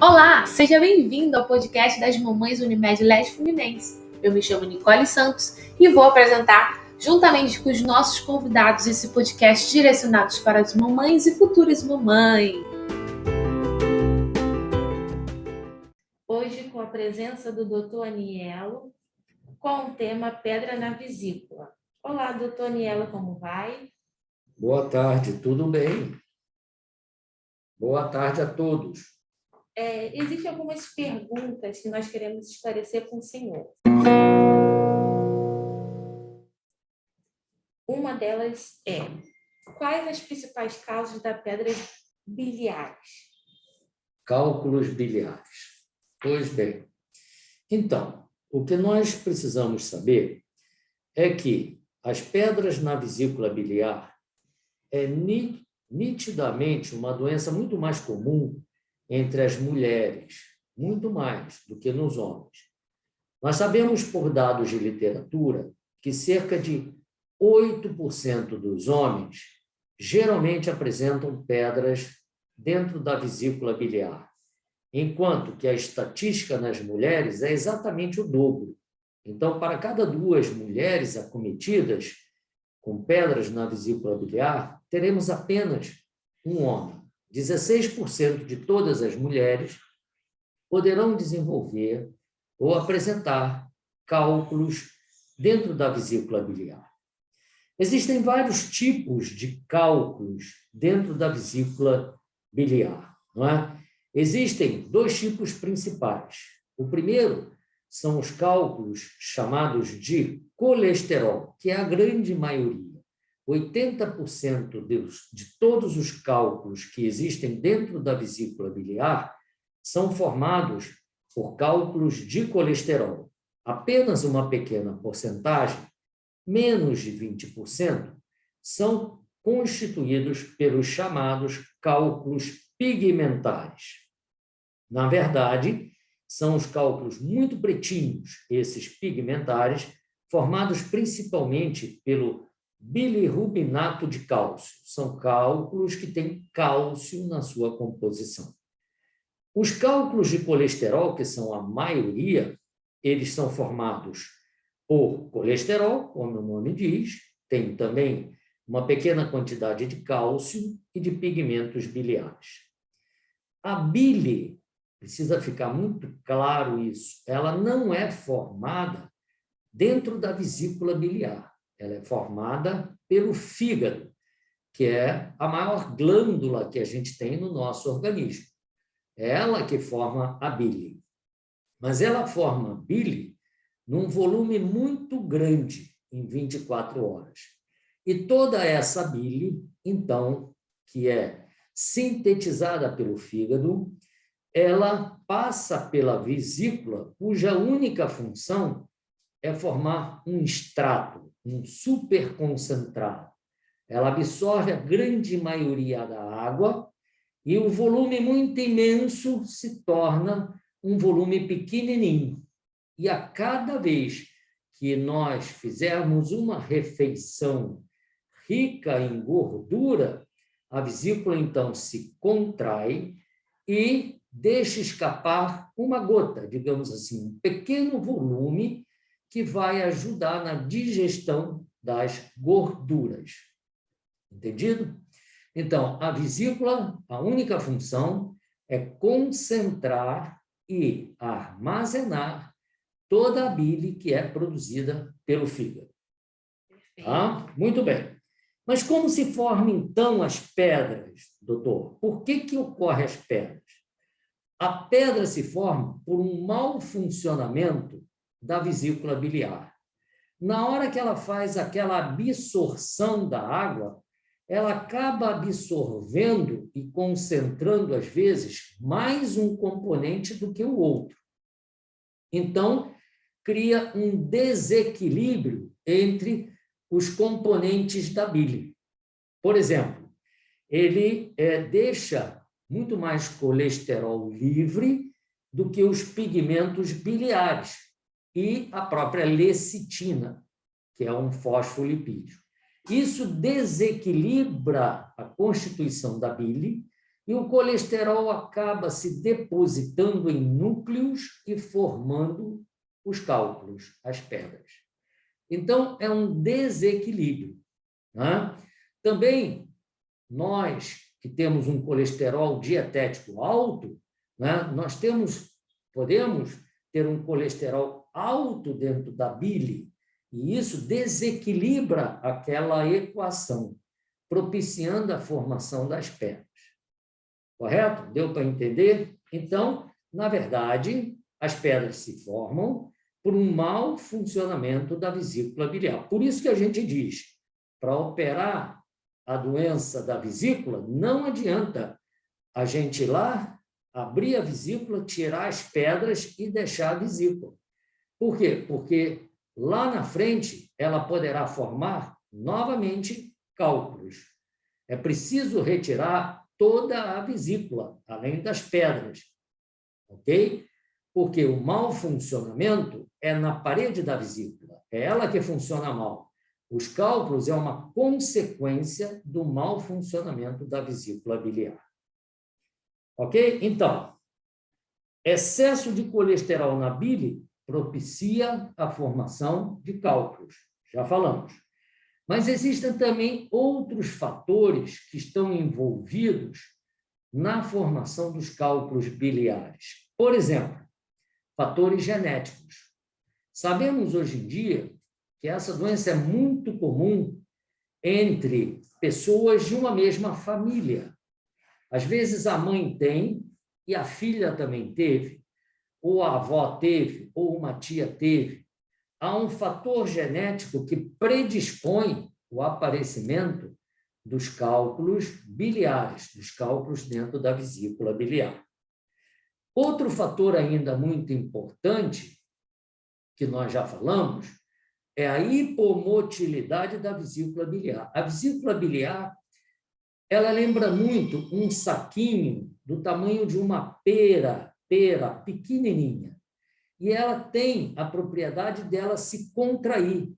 Olá, seja bem-vindo ao podcast das Mamães Unimed Leste Fluminense. Eu me chamo Nicole Santos e vou apresentar, juntamente com os nossos convidados, esse podcast direcionado para as mamães e futuras mamães. Hoje, com a presença do Dr. Anielo, com o tema Pedra na Vesícula. Olá, Dr. Anielo, como vai? Boa tarde, tudo bem? Boa tarde a todos. Existem algumas perguntas que nós queremos esclarecer com o senhor. Uma delas é: quais as principais causas da pedra biliares? Cálculos biliares. Pois bem. Então, o que nós precisamos saber é que as pedras na vesícula biliar é nitidamente uma doença muito mais comum entre as mulheres, muito mais do que nos homens. Nós sabemos, por dados de literatura, que cerca de 8% dos homens geralmente apresentam pedras dentro da vesícula biliar, enquanto que a estatística nas mulheres é exatamente o dobro. Então, para cada 2 mulheres acometidas com pedras na vesícula biliar, teremos apenas um homem. 16% de todas as mulheres poderão desenvolver ou apresentar cálculos dentro da vesícula biliar. Existem vários tipos de cálculos dentro da vesícula biliar, não é? Existem 2 tipos principais. O primeiro são os cálculos chamados de colesterol, que é a grande maioria. 80% de todos os cálculos que existem dentro da vesícula biliar são formados por cálculos de colesterol. Apenas uma pequena porcentagem, menos de 20%, são constituídos pelos chamados cálculos pigmentares. Na verdade, são os cálculos muito pretinhos, esses pigmentares, formados principalmente pelo bilirrubinato de cálcio. São cálculos que têm cálcio na sua composição. Os cálculos de colesterol, que são a maioria, eles são formados por colesterol, como o nome diz, tem também uma pequena quantidade de cálcio e de pigmentos biliares. A bile, precisa ficar muito claro isso, ela não é formada dentro da vesícula biliar. Ela é formada pelo fígado, que é a maior glândula que a gente tem no nosso organismo. É ela que forma a bile. Mas ela forma bile num volume muito grande, em 24 horas. E toda essa bile, então, que é sintetizada pelo fígado, ela passa pela vesícula, cuja única função é formar um extrato, um superconcentrado. Ela absorve a grande maioria da água e o volume muito imenso se torna um volume pequenininho. E a cada vez que nós fizermos uma refeição rica em gordura, a vesícula, então, se contrai e deixa escapar uma gota, digamos assim, um pequeno volume que vai ajudar na digestão das gorduras. Entendido? Então, a vesícula, a única função é concentrar e armazenar toda a bile que é produzida pelo fígado. Tá? Muito bem. Mas como se formam, então, as pedras, doutor? Por que ocorrem as pedras? A pedra se forma por um mau funcionamento da vesícula biliar. Na hora que ela faz aquela absorção da água, ela acaba absorvendo e concentrando, às vezes, mais um componente do que o outro. Então, cria um desequilíbrio entre os componentes da bile. Por exemplo, ele deixa muito mais colesterol livre do que os pigmentos biliares e a própria lecitina, que é um fosfolipídio. Isso desequilibra a constituição da bile e o colesterol acaba se depositando em núcleos e formando os cálculos, as pedras. Então, é um desequilíbrio, né? Também, nós que temos um colesterol dietético alto, né, podemos ter um colesterol alto dentro da bile, e isso desequilibra aquela equação, propiciando a formação das pedras. Correto? Deu para entender? Então, na verdade, as pedras se formam por um mau funcionamento da vesícula biliar. Por isso que a gente diz, para operar a doença da vesícula, não adianta a gente ir lá, abrir a vesícula, tirar as pedras e deixar a vesícula. Por quê? Porque lá na frente ela poderá formar novamente cálculos. É preciso retirar toda a vesícula, além das pedras, ok? Porque o mau funcionamento é na parede da vesícula, é ela que funciona mal. Os cálculos é uma consequência do mau funcionamento da vesícula biliar. Ok? Então, excesso de colesterol na bile propicia a formação de cálculos, já falamos. Mas existem também outros fatores que estão envolvidos na formação dos cálculos biliares. Por exemplo, fatores genéticos. Sabemos hoje em dia que essa doença é muito comum entre pessoas de uma mesma família. Às vezes a mãe tem e a filha também teve, ou a avó teve, ou uma tia teve. Há um fator genético que predispõe o aparecimento dos cálculos biliares, dos cálculos dentro da vesícula biliar. Outro fator ainda muito importante, que nós já falamos, é a hipomotilidade da vesícula biliar. A vesícula biliar, ela lembra muito um saquinho do tamanho de uma pera pequenininha. E ela tem a propriedade dela se contrair.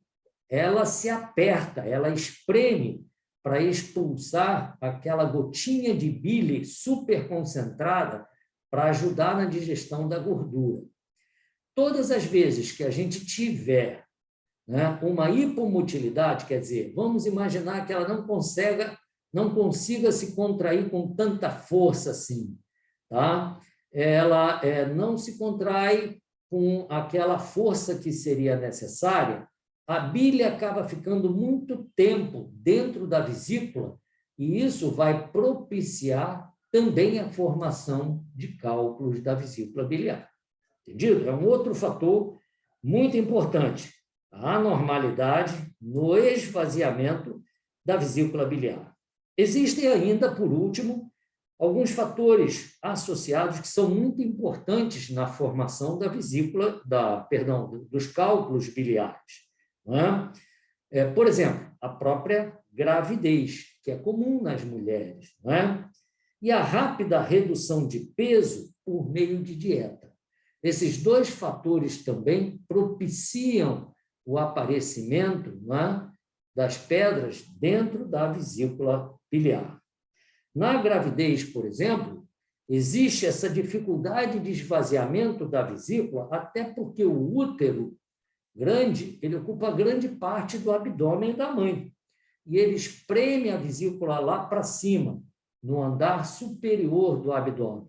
Ela se aperta, ela espreme para expulsar aquela gotinha de bile super concentrada para ajudar na digestão da gordura. Todas as vezes que a gente tiver, né, uma hipomotilidade, quer dizer, vamos imaginar que ela não consiga se contrair com tanta força assim, tá? Ela não se contrai com aquela força que seria necessária, a bile acaba ficando muito tempo dentro da vesícula e isso vai propiciar também a formação de cálculos da vesícula biliar. Entendido? É um outro fator muito importante, a anormalidade no esvaziamento da vesícula biliar. Existem ainda, por último, alguns fatores associados que são muito importantes na formação da vesícula, dos cálculos biliares. Não é? Por exemplo, a própria gravidez, que é comum nas mulheres, não é? E a rápida redução de peso por meio de dieta. Esses dois fatores também propiciam o aparecimento, não é, das pedras dentro da vesícula biliar. Na gravidez, por exemplo, existe essa dificuldade de esvaziamento da vesícula, até porque o útero grande, ele ocupa grande parte do abdômen da mãe, e ele espreme a vesícula lá para cima, no andar superior do abdômen.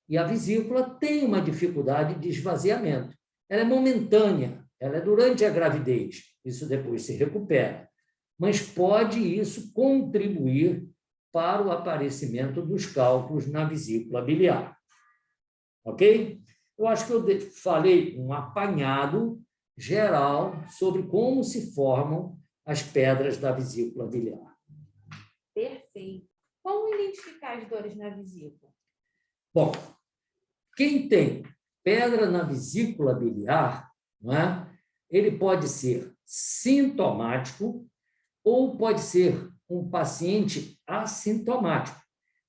E a vesícula tem uma dificuldade de esvaziamento. Ela é momentânea, ela é durante a gravidez, isso depois se recupera. Mas pode isso contribuir para o aparecimento dos cálculos na vesícula biliar. Ok? Eu acho que eu falei um apanhado geral sobre como se formam as pedras da vesícula biliar. Perfeito. Como identificar as dores na vesícula? Bom, quem tem pedra na vesícula biliar, não é? Ele pode ser sintomático ou pode ser um paciente assintomático.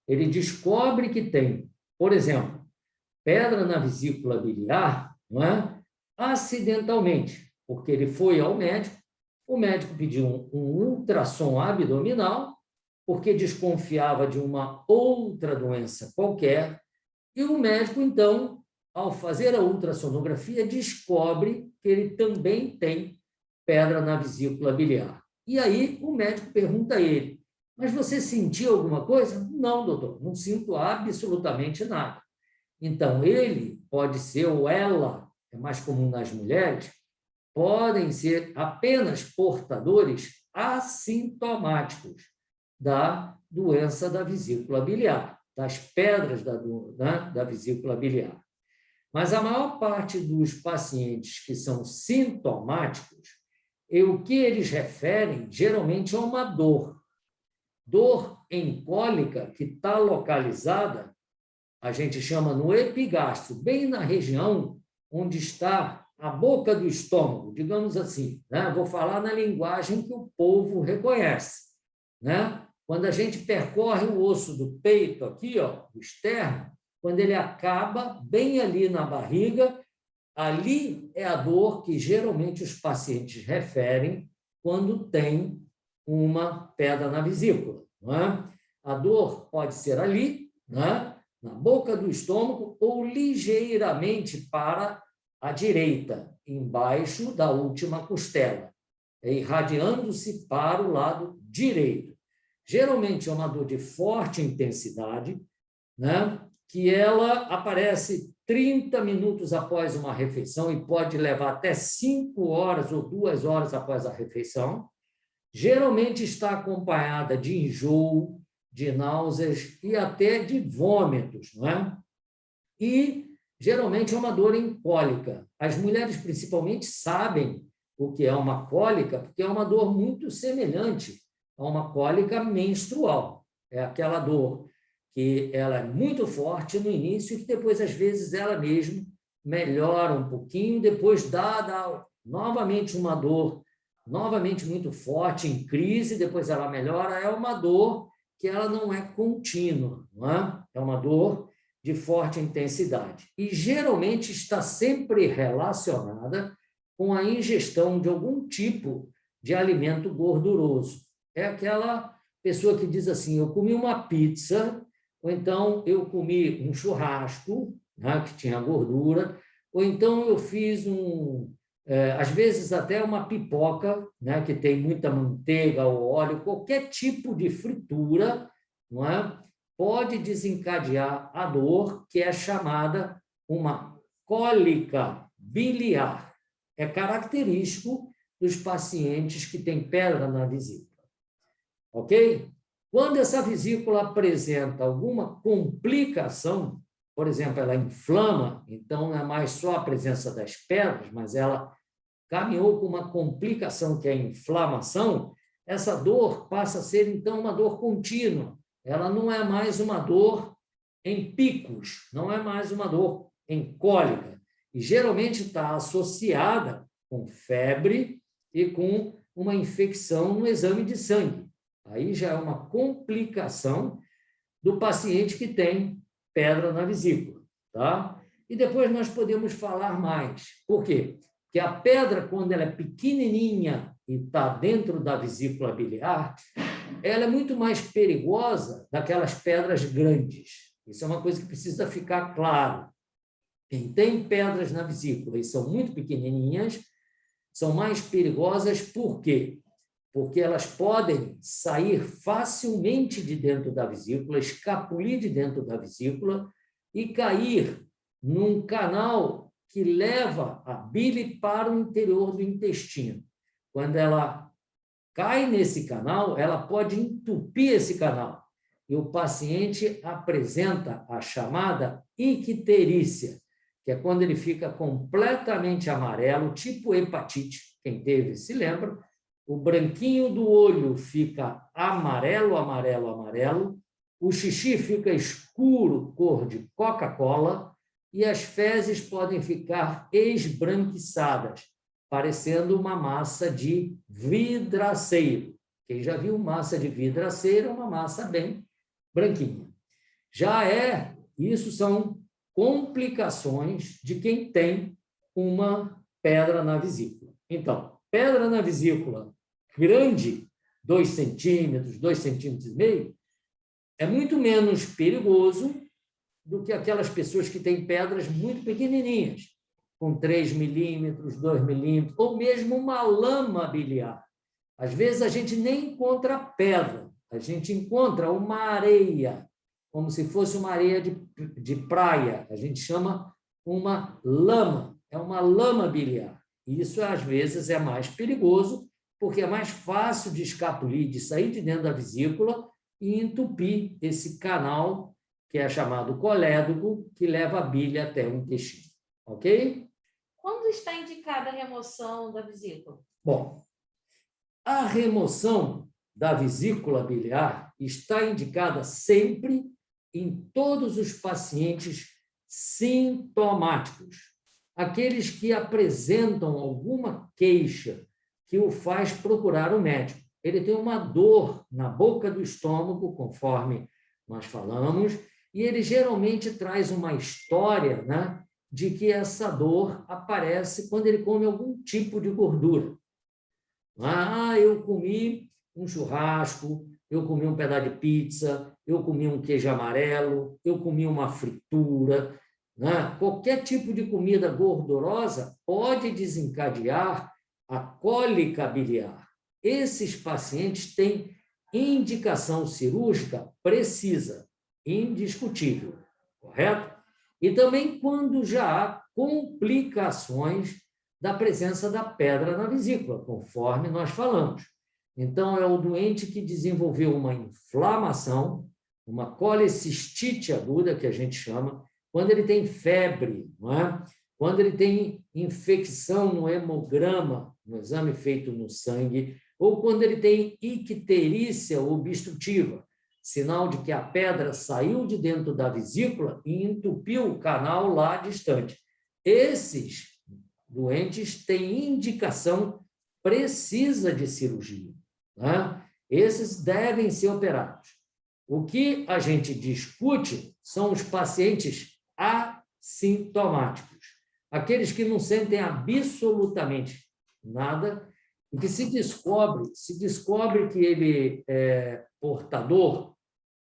Ele descobre que tem, por exemplo, pedra na vesícula biliar, não é? Acidentalmente, porque ele foi ao médico, o médico pediu um ultrassom abdominal porque desconfiava de uma outra doença qualquer, e o médico, então, ao fazer a ultrassonografia, descobre que ele também tem pedra na vesícula biliar. E aí o médico pergunta a ele: mas você sentiu alguma coisa? Não, doutor, não sinto absolutamente nada. Então, ele pode ser, ou ela, é mais comum nas mulheres, podem ser apenas portadores assintomáticos da doença da vesícula biliar, das pedras da vesícula biliar. Mas a maior parte dos pacientes que são sintomáticos, o que eles referem geralmente é uma dor. Dor em cólica que está localizada, a gente chama no epigastro, bem na região onde está a boca do estômago, digamos assim, né? Vou falar na linguagem que o povo reconhece, né? Quando a gente percorre o osso do peito aqui, ó, o externo, quando ele acaba bem ali na barriga, ali é a dor que geralmente os pacientes referem quando tem uma pedra na vesícula, não é? A dor pode ser ali, né? Na boca do estômago ou ligeiramente para a direita, embaixo da última costela, irradiando-se para o lado direito. Geralmente é uma dor de forte intensidade, né? Que ela aparece 30 minutos após uma refeição e pode levar até 5 horas ou 2 horas após a refeição. Geralmente está acompanhada de enjoo, de náuseas e até de vômitos, não é? E geralmente é uma dor em cólica. As mulheres principalmente sabem o que é uma cólica, porque é uma dor muito semelhante a uma cólica menstrual. É aquela dor que ela é muito forte no início e que depois, às vezes, ela mesma melhora um pouquinho, depois dá novamente uma dor novamente muito forte, em crise, depois ela melhora. É uma dor que ela não é contínua, não é? É uma dor de forte intensidade. E geralmente está sempre relacionada com a ingestão de algum tipo de alimento gorduroso. É aquela pessoa que diz assim: eu comi uma pizza, ou então eu comi um churrasco, né, que tinha gordura, ou então eu fiz às vezes até uma pipoca, né, que tem muita manteiga ou óleo, qualquer tipo de fritura, não é? Pode desencadear a dor, que é chamada uma cólica biliar. É característico dos pacientes que têm pedra na vesícula. Ok? Quando essa vesícula apresenta alguma complicação, por exemplo, ela inflama, então não é mais só a presença das pedras, mas ela caminhou com uma complicação que é a inflamação, essa dor passa a ser, então, uma dor contínua. Ela não é mais uma dor em picos, não é mais uma dor em cólica. E geralmente está associada com febre e com uma infecção no exame de sangue. Aí já é uma complicação do paciente que tem pedra na vesícula, tá? E depois nós podemos falar mais. Por quê? Porque a pedra, quando ela é pequenininha e está dentro da vesícula biliar, ela é muito mais perigosa daquelas pedras grandes. Isso é uma coisa que precisa ficar claro. Quem tem pedras na vesícula e são muito pequenininhas, são mais perigosas. Por quê? Porque elas podem sair facilmente de dentro da vesícula, escapulir de dentro da vesícula e cair num canal que leva a bile para o interior do intestino. Quando ela cai nesse canal, ela pode entupir esse canal. E o paciente apresenta a chamada icterícia, que é quando ele fica completamente amarelo, tipo hepatite. Quem teve se lembra. O branquinho do olho fica amarelo, amarelo, amarelo. O xixi fica escuro, cor de Coca-Cola. E as fezes podem ficar esbranquiçadas, parecendo uma massa de vidraceiro. Quem já viu massa de vidraceiro é uma massa bem branquinha. Isso são complicações de quem tem uma pedra na vesícula. Então, pedra na vesícula grande 2 centímetros, 2,5 centímetros, é muito menos perigoso do que aquelas pessoas que têm pedras muito pequenininhas, com 3 milímetros, 2 milímetros, ou mesmo uma lama biliar. Às vezes, a gente nem encontra pedra, a gente encontra uma areia, como se fosse uma areia de praia. A gente chama uma lama, é uma lama biliar. E isso, às vezes, é mais perigoso, porque é mais fácil de escapulir, de sair de dentro da vesícula e entupir esse canal, que é chamado colédoco, que leva a bile até o intestino. Ok? Quando está indicada a remoção da vesícula? Bom, a remoção da vesícula biliar está indicada sempre em todos os pacientes sintomáticos, aqueles que apresentam alguma queixa que o faz procurar o médico. Ele tem uma dor na boca do estômago, conforme nós falamos, e ele geralmente traz uma história, né, de que essa dor aparece quando ele come algum tipo de gordura. Eu comi um churrasco, eu comi um pedaço de pizza, eu comi um queijo amarelo, eu comi uma fritura, né? Qualquer tipo de comida gordurosa pode desencadear a cólica biliar. Esses pacientes têm indicação cirúrgica precisa, indiscutível, correto? E também quando já há complicações da presença da pedra na vesícula, conforme nós falamos. Então, é o doente que desenvolveu uma inflamação, uma colecistite aguda, que a gente chama, quando ele tem febre, não é? Quando ele tem infecção no hemograma, no exame feito no sangue, ou quando ele tem icterícia obstrutiva, sinal de que a pedra saiu de dentro da vesícula e entupiu o canal lá distante. Esses doentes têm indicação precisa de cirurgia, né? Esses devem ser operados. O que a gente discute são os pacientes assintomáticos, aqueles que não sentem absolutamente nada, e que se descobre que ele é portador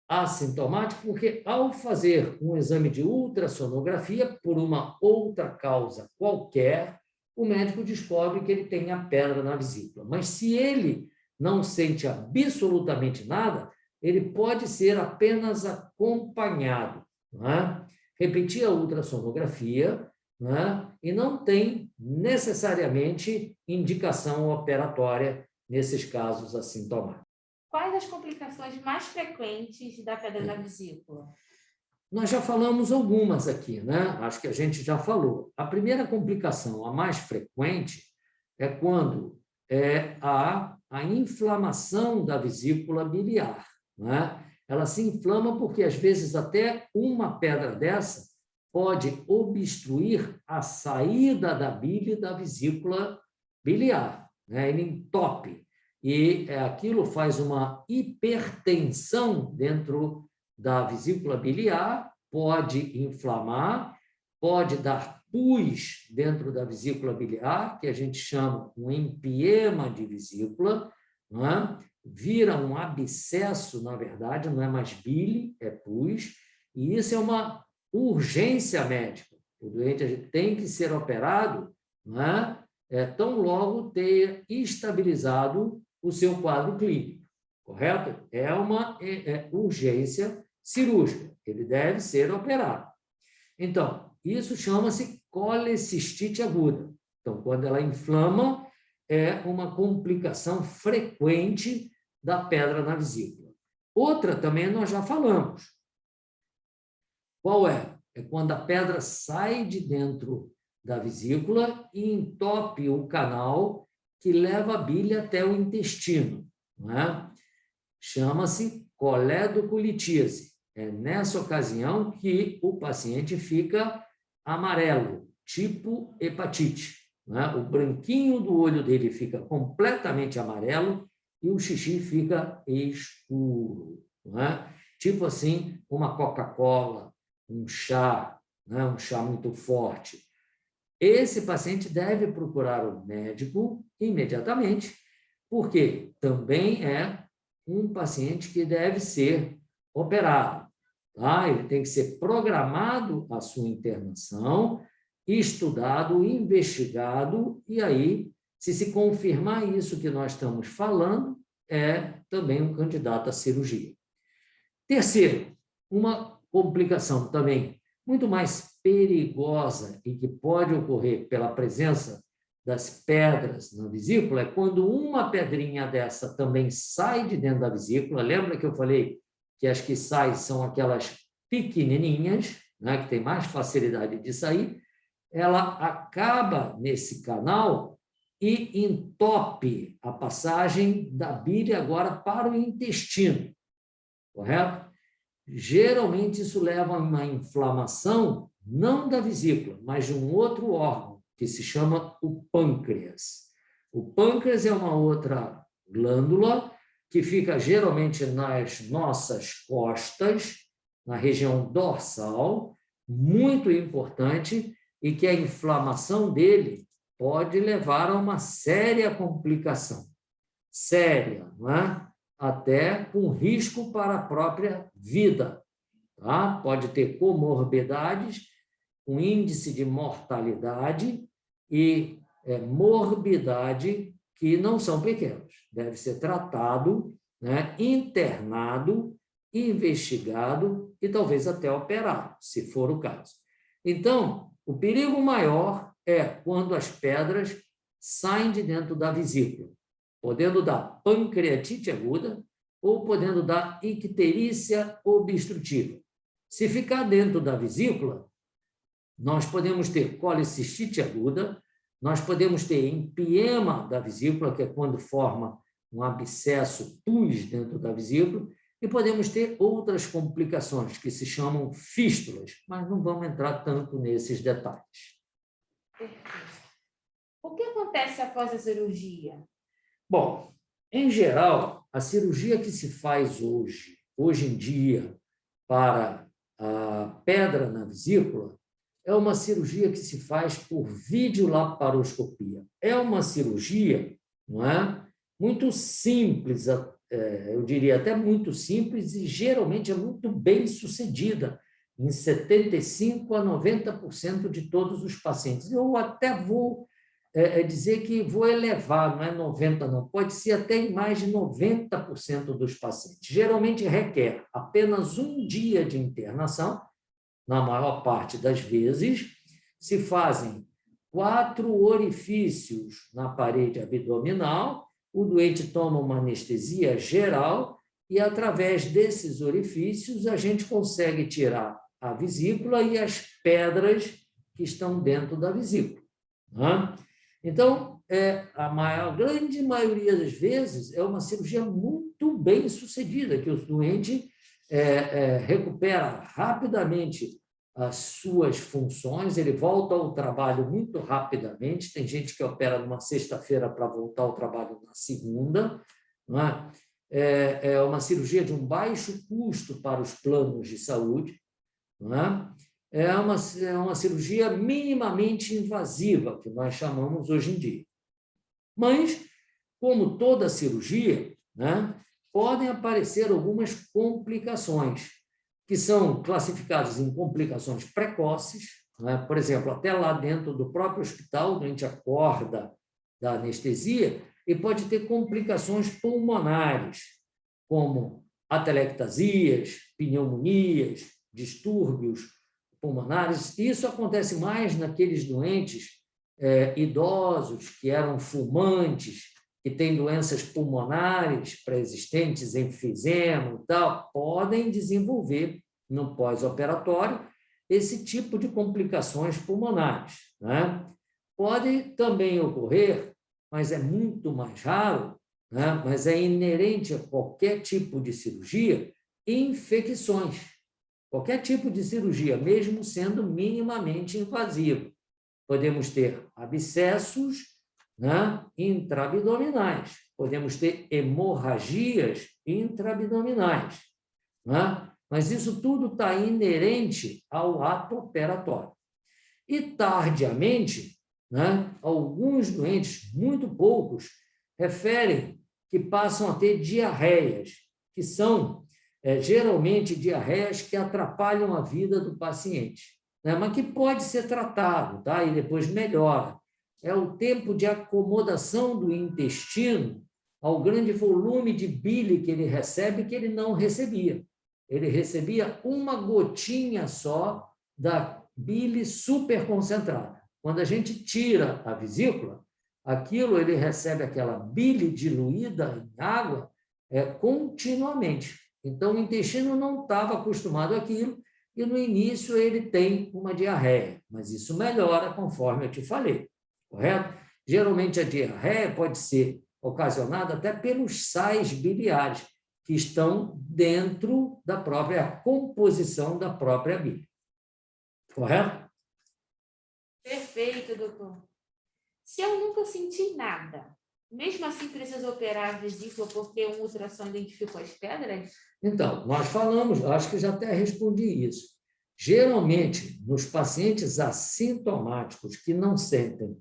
assintomático, porque ao fazer um exame de ultrassonografia, por uma outra causa qualquer, o médico descobre que ele tem a pedra na vesícula. Mas se ele não sente absolutamente nada, ele pode ser apenas acompanhado, não é? Repetir a ultrassonografia, não é? E não tem necessariamente indicação operatória nesses casos assintomáticos. Quais as complicações mais frequentes da pedra na vesícula? Nós já falamos algumas aqui, né? Acho que a gente já falou. A primeira complicação, a mais frequente, é quando há a inflamação da vesícula biliar, né? Ela se inflama porque, às vezes, até uma pedra dessa pode obstruir a saída da bile da vesícula biliar, né? Ele entope. E aquilo faz uma hipertensão dentro da vesícula biliar, pode inflamar, pode dar pus dentro da vesícula biliar, que a gente chama um empiema de vesícula, não é? Vira um abscesso, na verdade, não é mais bile, é pus, e isso é uma urgência médica. O doente tem que ser operado, não é? Tão logo ter estabilizado o seu quadro clínico, correto? É uma urgência cirúrgica, ele deve ser operado. Então, isso chama-se colecistite aguda. Então, quando ela inflama, é uma complicação frequente da pedra na vesícula. Outra também nós já falamos. Qual é? É quando a pedra sai de dentro da vesícula e entope o canal que leva a bile até o intestino, não é? Chama-se coledocolitíase. É nessa ocasião que o paciente fica amarelo, tipo hepatite, não é? O branquinho do olho dele fica completamente amarelo e o xixi fica escuro, não é? Tipo assim, uma Coca-Cola, um chá, não é? Um chá muito forte. Esse paciente deve procurar o médico imediatamente, porque também é um paciente que deve ser operado. Tá? Ele tem que ser programado a sua internação, estudado, investigado, e aí, se confirmar isso que nós estamos falando, é também um candidato à cirurgia. Terceiro, uma complicação também muito mais perigosa e que pode ocorrer pela presença das pedras na vesícula é quando uma pedrinha dessa também sai de dentro da vesícula. Lembra que eu falei que as que saem são aquelas pequenininhas, né, que tem mais facilidade de sair? Ela acaba nesse canal e entope a passagem da bile agora para o intestino, correto? Geralmente isso leva a uma inflamação, não da vesícula, mas de um outro órgão, que se chama o pâncreas. O pâncreas é uma outra glândula que fica geralmente nas nossas costas, na região dorsal, muito importante, e que a inflamação dele pode levar a uma séria complicação. Séria, não é? Até com risco para a própria vida. Tá? Pode ter comorbidades, um índice de mortalidade e morbidade que não são pequenos. Deve ser tratado, né, internado, investigado e talvez até operado, se for o caso. Então, o perigo maior é quando as pedras saem de dentro da vesícula, podendo dar pancreatite aguda ou podendo dar icterícia obstrutiva. Se ficar dentro da vesícula, nós podemos ter colicistite aguda, nós podemos ter empiema da vesícula, que é quando forma um abscesso pus dentro da vesícula, e podemos ter outras complicações que se chamam fístulas, mas não vamos entrar tanto nesses detalhes. Perfeito. O que acontece após a cirurgia? Bom, em geral, a cirurgia que se faz hoje em dia, para a pedra na vesícula, é uma cirurgia que se faz por videolaparoscopia. É uma cirurgia, não é, muito simples, eu diria até muito simples, e geralmente é muito bem sucedida, em 75% a 90% de todos os pacientes. Eu até vou dizer que vou elevar, não é 90%, não, pode ser até em mais de 90% dos pacientes. Geralmente requer apenas um dia de internação, na maior parte das vezes, se fazem 4 orifícios na parede abdominal, o doente toma uma anestesia geral e, através desses orifícios, a gente consegue tirar a vesícula e as pedras que estão dentro da vesícula. Né? Então, a grande maioria das vezes é uma cirurgia muito bem sucedida, que o doente recupera rapidamente as suas funções, ele volta ao trabalho muito rapidamente. Tem gente que opera numa sexta-feira para voltar ao trabalho na segunda. Não é? É uma cirurgia de um baixo custo para os planos de saúde. Não é? É uma cirurgia minimamente invasiva, que nós chamamos hoje em dia. Mas, como toda cirurgia, né, podem aparecer algumas complicações, que são classificadas em complicações precoces, né? Por exemplo, até lá dentro do próprio hospital, a gente acorda da anestesia e pode ter complicações pulmonares, como atelectasias, pneumonias, distúrbios pulmonares. Isso acontece mais naqueles doentes idosos que eram fumantes, que têm doenças pulmonares pré-existentes, enfisema e tal, podem desenvolver no pós-operatório esse tipo de complicações pulmonares. Né? Pode também ocorrer, mas é muito mais raro, né? Mas é inerente a qualquer tipo de cirurgia, infecções. Qualquer tipo de cirurgia, mesmo sendo minimamente invasivo. Podemos ter abscessos, né, intraabdominais, podemos ter hemorragias intraabdominais, né? Mas isso tudo está inerente ao ato operatório. E, tardiamente, né, alguns doentes, muito poucos, referem que passam a ter diarreias, que são geralmente diarreias que atrapalham a vida do paciente, né? Mas que pode ser tratado, tá? E depois melhora. É o tempo de acomodação do intestino ao grande volume de bile que ele recebe, que ele não recebia. Ele recebia uma gotinha só da bile superconcentrada. Quando a gente tira a vesícula, aquilo ele recebe aquela bile diluída em água continuamente. Então, o intestino não estava acostumado àquilo e, no início, ele tem uma diarreia, mas isso melhora conforme eu te falei, correto? Geralmente, a diarreia pode ser ocasionada até pelos sais biliares, que estão dentro da própria composição da própria bile. Correto? Perfeito, doutor. Se eu nunca senti nada, mesmo assim preciso operar a vesícula porque um ultrassom identificou as pedras? Então, nós falamos, acho que já até respondi isso. Geralmente, nos pacientes assintomáticos que não sentem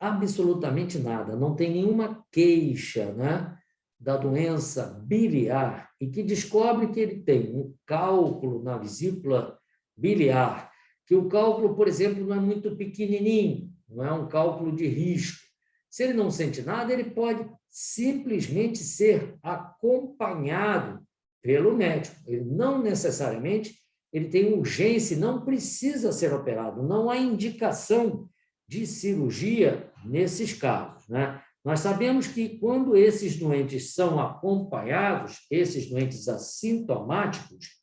absolutamente nada, não tem nenhuma queixa, né, da doença biliar e que descobre que ele tem um cálculo na vesícula biliar, que o cálculo, por exemplo, não é muito pequenininho, não é um cálculo de risco. Se ele não sente nada, ele pode simplesmente ser acompanhado pelo médico. Ele não necessariamente ele tem urgência, não precisa ser operado, não há indicação de cirurgia nesses casos, né? Nós sabemos que quando esses doentes são acompanhados, esses doentes assintomáticos,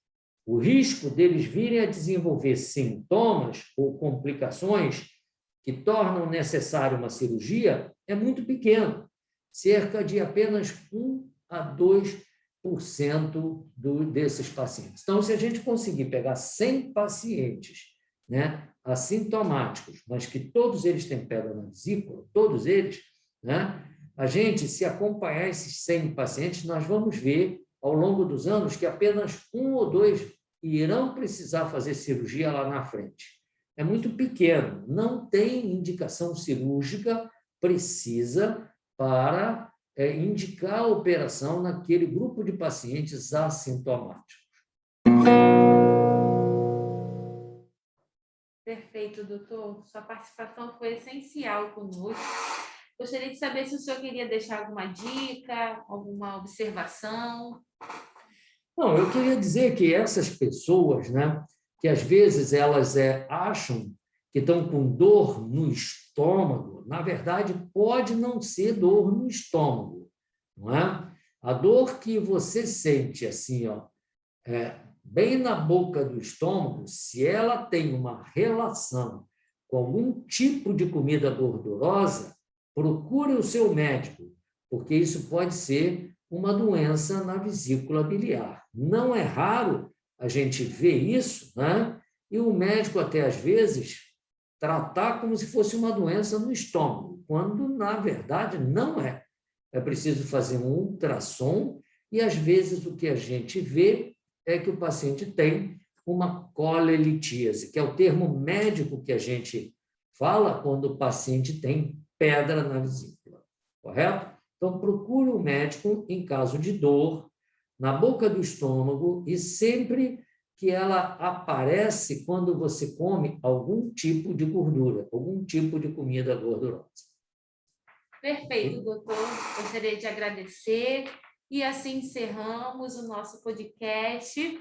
o risco deles virem a desenvolver sintomas ou complicações que tornam necessária uma cirurgia é muito pequeno, cerca de apenas 1 a 2% desses pacientes. Então, se a gente conseguir pegar 100 pacientes, né, assintomáticos, mas que todos eles têm pedra na vesícula, todos eles, né, a gente, se acompanhar esses 100 pacientes, nós vamos ver, ao longo dos anos, que apenas 1 ou 2 irão precisar fazer cirurgia lá na frente. É muito pequeno, não tem indicação cirúrgica precisa para indicar a operação naquele grupo de pacientes assintomáticos. Perfeito, doutor. Sua participação foi essencial conosco. Gostaria de saber se o senhor queria deixar alguma dica, alguma observação. Não, eu queria dizer que essas pessoas, né, que às vezes elas acham que estão com dor no estômago, na verdade, pode não ser dor no estômago, não é? A dor que você sente assim, ó, bem na boca do estômago, se ela tem uma relação com algum tipo de comida gordurosa, procure o seu médico, porque isso pode ser uma doença na vesícula biliar. Não é raro a gente ver isso, né? E o médico até às vezes tratar como se fosse uma doença no estômago, quando na verdade não é. É preciso fazer um ultrassom e às vezes o que a gente vê é que o paciente tem uma colelitíase, que é o termo médico que a gente fala quando o paciente tem pedra na vesícula, correto? Então, procure o médico em caso de dor na boca do estômago e sempre que ela aparece quando você come algum tipo de gordura, algum tipo de comida gordurosa. Perfeito, doutor. Gostaria de agradecer e assim encerramos o nosso podcast.